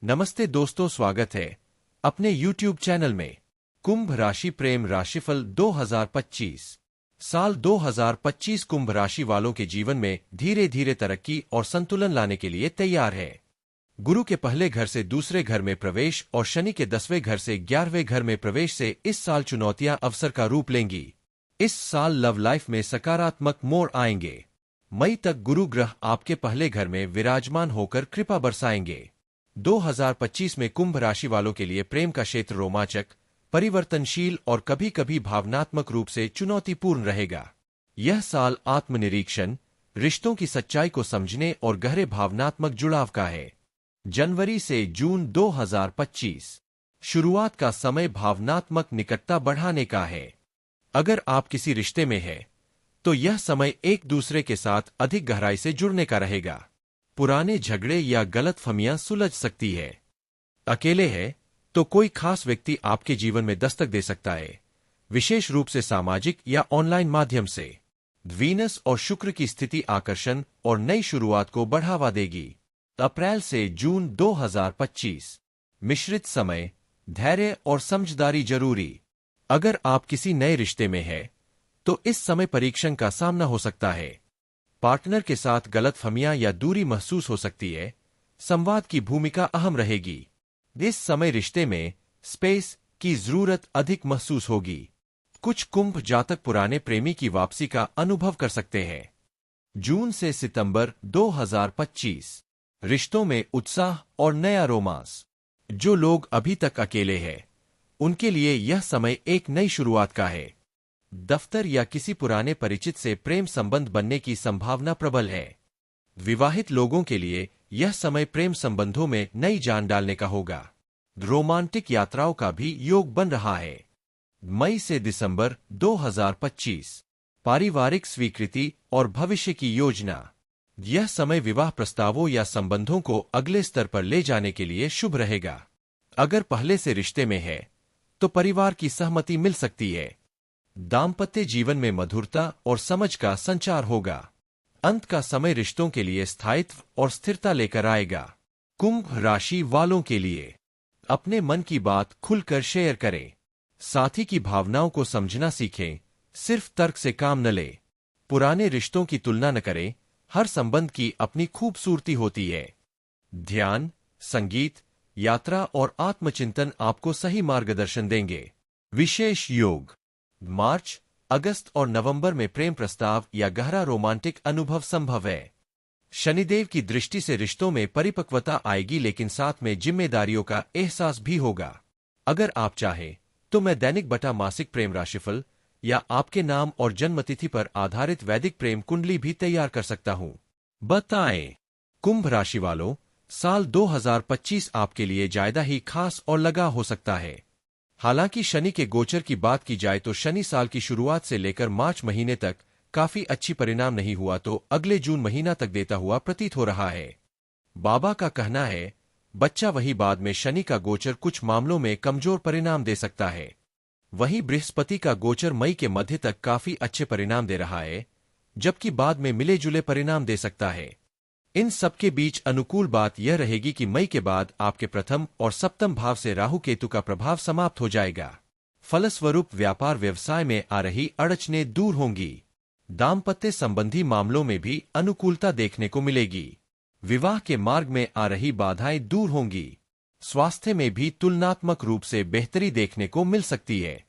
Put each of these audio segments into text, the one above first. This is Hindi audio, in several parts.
नमस्ते दोस्तों, स्वागत है अपने YouTube चैनल में। कुंभ राशि प्रेम राशिफल 2025। साल 2025 कुंभ राशि वालों के जीवन में धीरे धीरे तरक्की और संतुलन लाने के लिए तैयार है। गुरु के पहले घर से दूसरे घर में प्रवेश और शनि के 10वें घर से 11वें घर में प्रवेश से इस साल चुनौतियां अवसर का रूप लेंगी। इस साल लव लाइफ में सकारात्मक मोड़ आएंगे। मई तक गुरु ग्रह आपके पहले घर में विराजमान होकर कृपा बरसाएंगे। 2025 में कुंभ राशि वालों के लिए प्रेम का क्षेत्र रोमांचक, परिवर्तनशील और कभी कभी भावनात्मक रूप से चुनौतीपूर्ण रहेगा। यह साल आत्मनिरीक्षण, रिश्तों की सच्चाई को समझने और गहरे भावनात्मक जुड़ाव का है। जनवरी से जून 2025 शुरुआत का समय भावनात्मक निकटता बढ़ाने का है। अगर आप किसी रिश्ते में हैं, तो यह समय एक दूसरे के साथ अधिक गहराई से जुड़ने का रहेगा। पुराने झगड़े या गलतफहमियां सुलझ सकती है। अकेले हैं तो कोई खास व्यक्ति आपके जीवन में दस्तक दे सकता है, विशेष रूप से सामाजिक या ऑनलाइन माध्यम से। वीनस और शुक्र की स्थिति आकर्षण और नई शुरुआत को बढ़ावा देगी। अप्रैल से जून 2025 मिश्रित समय, धैर्य और समझदारी जरूरी। अगर आप किसी नए रिश्ते में हैं, तो इस समय परीक्षण का सामना हो सकता है। पार्टनर के साथ गलतफहमियां या दूरी महसूस हो सकती है। संवाद की भूमिका अहम रहेगी। इस समय रिश्ते में स्पेस की जरूरत अधिक महसूस होगी। कुछ कुंभ जातक पुराने प्रेमी की वापसी का अनुभव कर सकते हैं। जून से सितंबर 2025 रिश्तों में उत्साह और नया रोमांस। जो लोग अभी तक अकेले हैं, उनके लिए यह समय एक नई शुरुआत का है। दफ्तर या किसी पुराने परिचित से प्रेम संबंध बनने की संभावना प्रबल है। विवाहित लोगों के लिए यह समय प्रेम संबंधों में नई जान डालने का होगा। रोमांटिक यात्राओं का भी योग बन रहा है। मई से दिसंबर 2025 पारिवारिक स्वीकृति और भविष्य की योजना। यह समय विवाह प्रस्तावों या संबंधों को अगले स्तर पर ले जाने के लिए शुभ रहेगा। अगर पहले से रिश्ते में है, तो परिवार की सहमति मिल सकती है। दाम्पत्य जीवन में मधुरता और समझ का संचार होगा। अंत का समय रिश्तों के लिए स्थायित्व और स्थिरता लेकर आएगा। कुंभ राशि वालों के लिए अपने मन की बात खुलकर शेयर करें। साथी की भावनाओं को समझना सीखें, सिर्फ तर्क से काम न लें। पुराने रिश्तों की तुलना न करें, हर संबंध की अपनी खूबसूरती होती है। ध्यान, संगीत, यात्रा और आत्मचिंतन आपको सही मार्गदर्शन देंगे। विशेष योग मार्च, अगस्त और नवंबर में प्रेम प्रस्ताव या गहरा रोमांटिक अनुभव संभव है। शनिदेव की दृष्टि से रिश्तों में परिपक्वता आएगी, लेकिन साथ में जिम्मेदारियों का एहसास भी होगा। अगर आप चाहें तो मैं दैनिक बटा मासिक प्रेम राशिफल या आपके नाम और जन्मतिथि पर आधारित वैदिक प्रेम कुंडली भी तैयार कर सकता हूं। बताएं कुंभ राशि वालों, साल 2025 आपके लिए ज्यादा ही खास और लगा हो सकता है। हालांकि शनि के गोचर की बात की जाए तो शनि साल की शुरुआत से लेकर मार्च महीने तक काफी अच्छी परिणाम नहीं हुआ, तो अगले जून महीना तक देता हुआ प्रतीत हो रहा है। बाबा का कहना है, बच्चा वही बाद में शनि का गोचर कुछ मामलों में कमजोर परिणाम दे सकता है। वहीं बृहस्पति का गोचर मई के मध्य तक काफी अच्छे परिणाम दे रहा है, जबकि बाद में मिले जुले परिणाम दे सकता है। इन सबके बीच अनुकूल बात यह रहेगी कि मई के बाद आपके प्रथम और सप्तम भाव से राहु केतु का प्रभाव समाप्त हो जाएगा। फलस्वरूप व्यापार व्यवसाय में आ रही अड़चनें दूर होंगी। दाम्पत्य संबंधी मामलों में भी अनुकूलता देखने को मिलेगी। विवाह के मार्ग में आ रही बाधाएं दूर होंगी। स्वास्थ्य में भी तुलनात्मक रूप से बेहतरी देखने को मिल सकती है।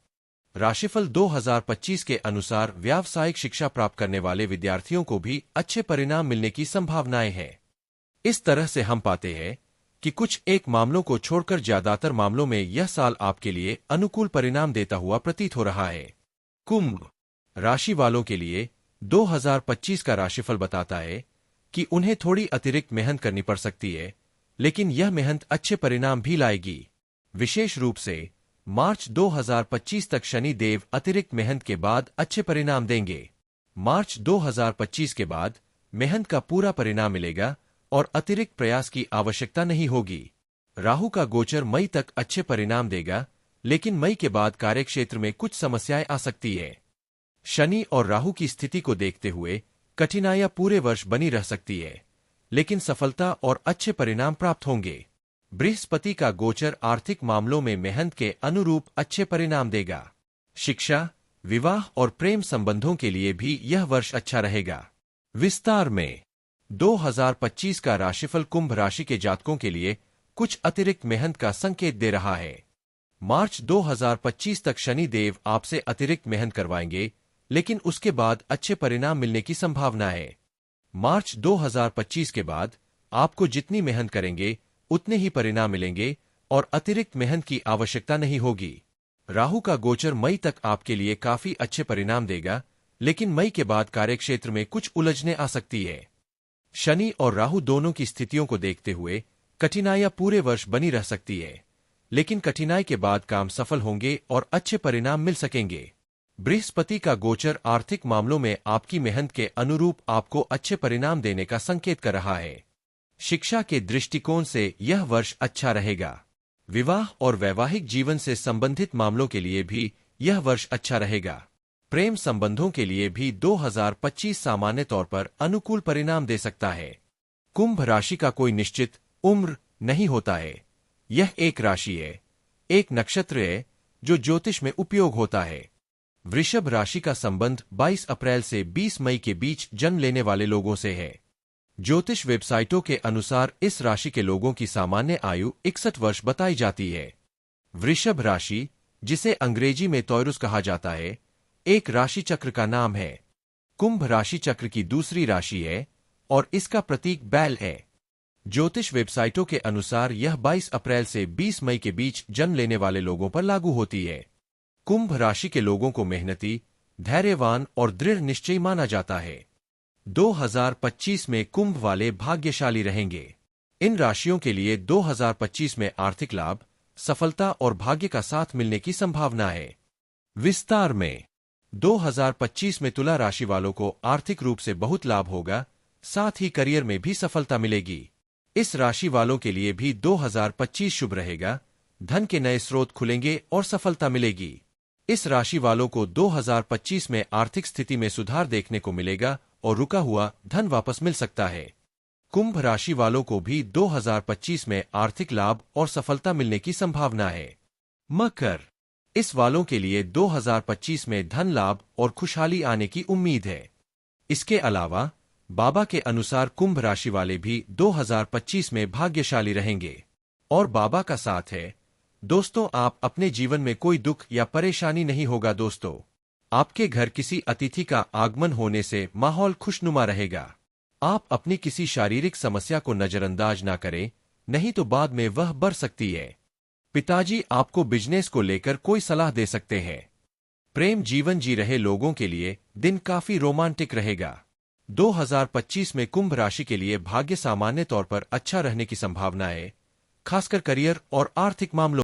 राशिफल 2025 के अनुसार व्यावसायिक शिक्षा प्राप्त करने वाले विद्यार्थियों को भी अच्छे परिणाम मिलने की संभावनाएं हैं। इस तरह से हम पाते हैं कि कुछ एक मामलों को छोड़कर ज्यादातर मामलों में यह साल आपके लिए अनुकूल परिणाम देता हुआ प्रतीत हो रहा है। कुंभ राशि वालों के लिए 2025 का राशिफल बताता है कि उन्हें थोड़ी अतिरिक्त मेहनत करनी पड़ सकती है, लेकिन यह मेहनत अच्छे परिणाम भी लाएगी। विशेष रूप से मार्च 2025 तक शनि देव अतिरिक्त मेहनत के बाद अच्छे परिणाम देंगे। मार्च 2025 के बाद मेहनत का पूरा परिणाम मिलेगा और अतिरिक्त प्रयास की आवश्यकता नहीं होगी। राहु का गोचर मई तक अच्छे परिणाम देगा, लेकिन मई के बाद कार्यक्षेत्र में कुछ समस्याएं आ सकती है। शनि और राहु की स्थिति को देखते हुए कठिनाइयां पूरे वर्ष बनी रह सकती है, लेकिन सफलता और अच्छे परिणाम प्राप्त होंगे। बृहस्पति का गोचर आर्थिक मामलों में मेहनत के अनुरूप अच्छे परिणाम देगा। शिक्षा, विवाह और प्रेम संबंधों के लिए भी यह वर्ष अच्छा रहेगा। विस्तार में 2025 का राशिफल कुंभ राशि के जातकों के लिए कुछ अतिरिक्त मेहनत का संकेत दे रहा है। मार्च 2025 तक शनि देव आपसे अतिरिक्त मेहनत करवाएंगे, लेकिन उसके बाद अच्छे परिणाम मिलने की संभावना है। मार्च 2025 के बाद आपको जितनी मेहनत करेंगे उतने ही परिणाम मिलेंगे और अतिरिक्त मेहनत की आवश्यकता नहीं होगी। राहु का गोचर मई तक आपके लिए काफी अच्छे परिणाम देगा, लेकिन मई के बाद कार्यक्षेत्र में कुछ उलझने आ सकती है। शनि और राहु दोनों की स्थितियों को देखते हुए कठिनाइयां पूरे वर्ष बनी रह सकती है, लेकिन कठिनाई के बाद काम सफल होंगे और अच्छे परिणाम मिल सकेंगे। बृहस्पति का गोचर आर्थिक मामलों में आपकी मेहनत के अनुरूप आपको अच्छे परिणाम देने का संकेत कर रहा है। शिक्षा के दृष्टिकोण से यह वर्ष अच्छा रहेगा। विवाह और वैवाहिक जीवन से संबंधित मामलों के लिए भी यह वर्ष अच्छा रहेगा। प्रेम संबंधों के लिए भी 2025 सामान्य तौर पर अनुकूल परिणाम दे सकता है। कुंभ राशि का कोई निश्चित उम्र नहीं होता है। यह एक राशि है, एक नक्षत्र है जो ज्योतिष में उपयोग होता है। वृषभ राशि का संबंध 22 अप्रैल से 20 मई के बीच जन्म लेने वाले लोगों से है। ज्योतिष वेबसाइटों के अनुसार इस राशि के लोगों की सामान्य आयु 61 वर्ष बताई जाती है। वृषभ राशि, जिसे अंग्रेजी में टॉरस कहा जाता है, एक राशि चक्र का नाम है। कुंभ राशि चक्र की दूसरी राशि है और इसका प्रतीक बैल है। ज्योतिष वेबसाइटों के अनुसार यह 22 अप्रैल से 20 मई के बीच जन्म लेने वाले लोगों पर लागू होती है। कुंभ राशि के लोगों को मेहनती, धैर्यवान और दृढ़ निश्चयी माना जाता है। 2025 में कुंभ वाले भाग्यशाली रहेंगे। इन राशियों के लिए 2025 में आर्थिक लाभ, सफलता और भाग्य का साथ मिलने की संभावना है। विस्तार में 2025 में तुला राशि वालों को आर्थिक रूप से बहुत लाभ होगा, साथ ही करियर में भी सफलता मिलेगी। इस राशि वालों के लिए भी 2025 शुभ रहेगा। धन के नए स्रोत खुलेंगे और सफलता मिलेगी। इस राशि वालों को 2025 में आर्थिक स्थिति में सुधार देखने को मिलेगा और रुका हुआ धन वापस मिल सकता है। कुंभ राशि वालों को भी 2025 में आर्थिक लाभ और सफलता मिलने की संभावना है। मकर, इस वालों के लिए 2025 में धन लाभ और खुशहाली आने की उम्मीद है। इसके अलावा बाबा के अनुसार कुंभ राशि वाले भी 2025 में भाग्यशाली रहेंगे और बाबा का साथ है। दोस्तों, आप अपने जीवन में कोई दुख या परेशानी नहीं होगा। दोस्तों, आपके घर किसी अतिथि का आगमन होने से माहौल खुशनुमा रहेगा। आप अपनी किसी शारीरिक समस्या को नजरअंदाज ना करें, नहीं तो बाद में वह बढ़ सकती है। पिताजी आपको बिजनेस को लेकर कोई सलाह दे सकते हैं। प्रेम जीवन जी रहे लोगों के लिए दिन काफी रोमांटिक रहेगा। 2025 में कुंभ राशि के लिए भाग्य सामान्य तौर पर अच्छा रहने की संभावना है, खासकर करियर और आर्थिक मामलों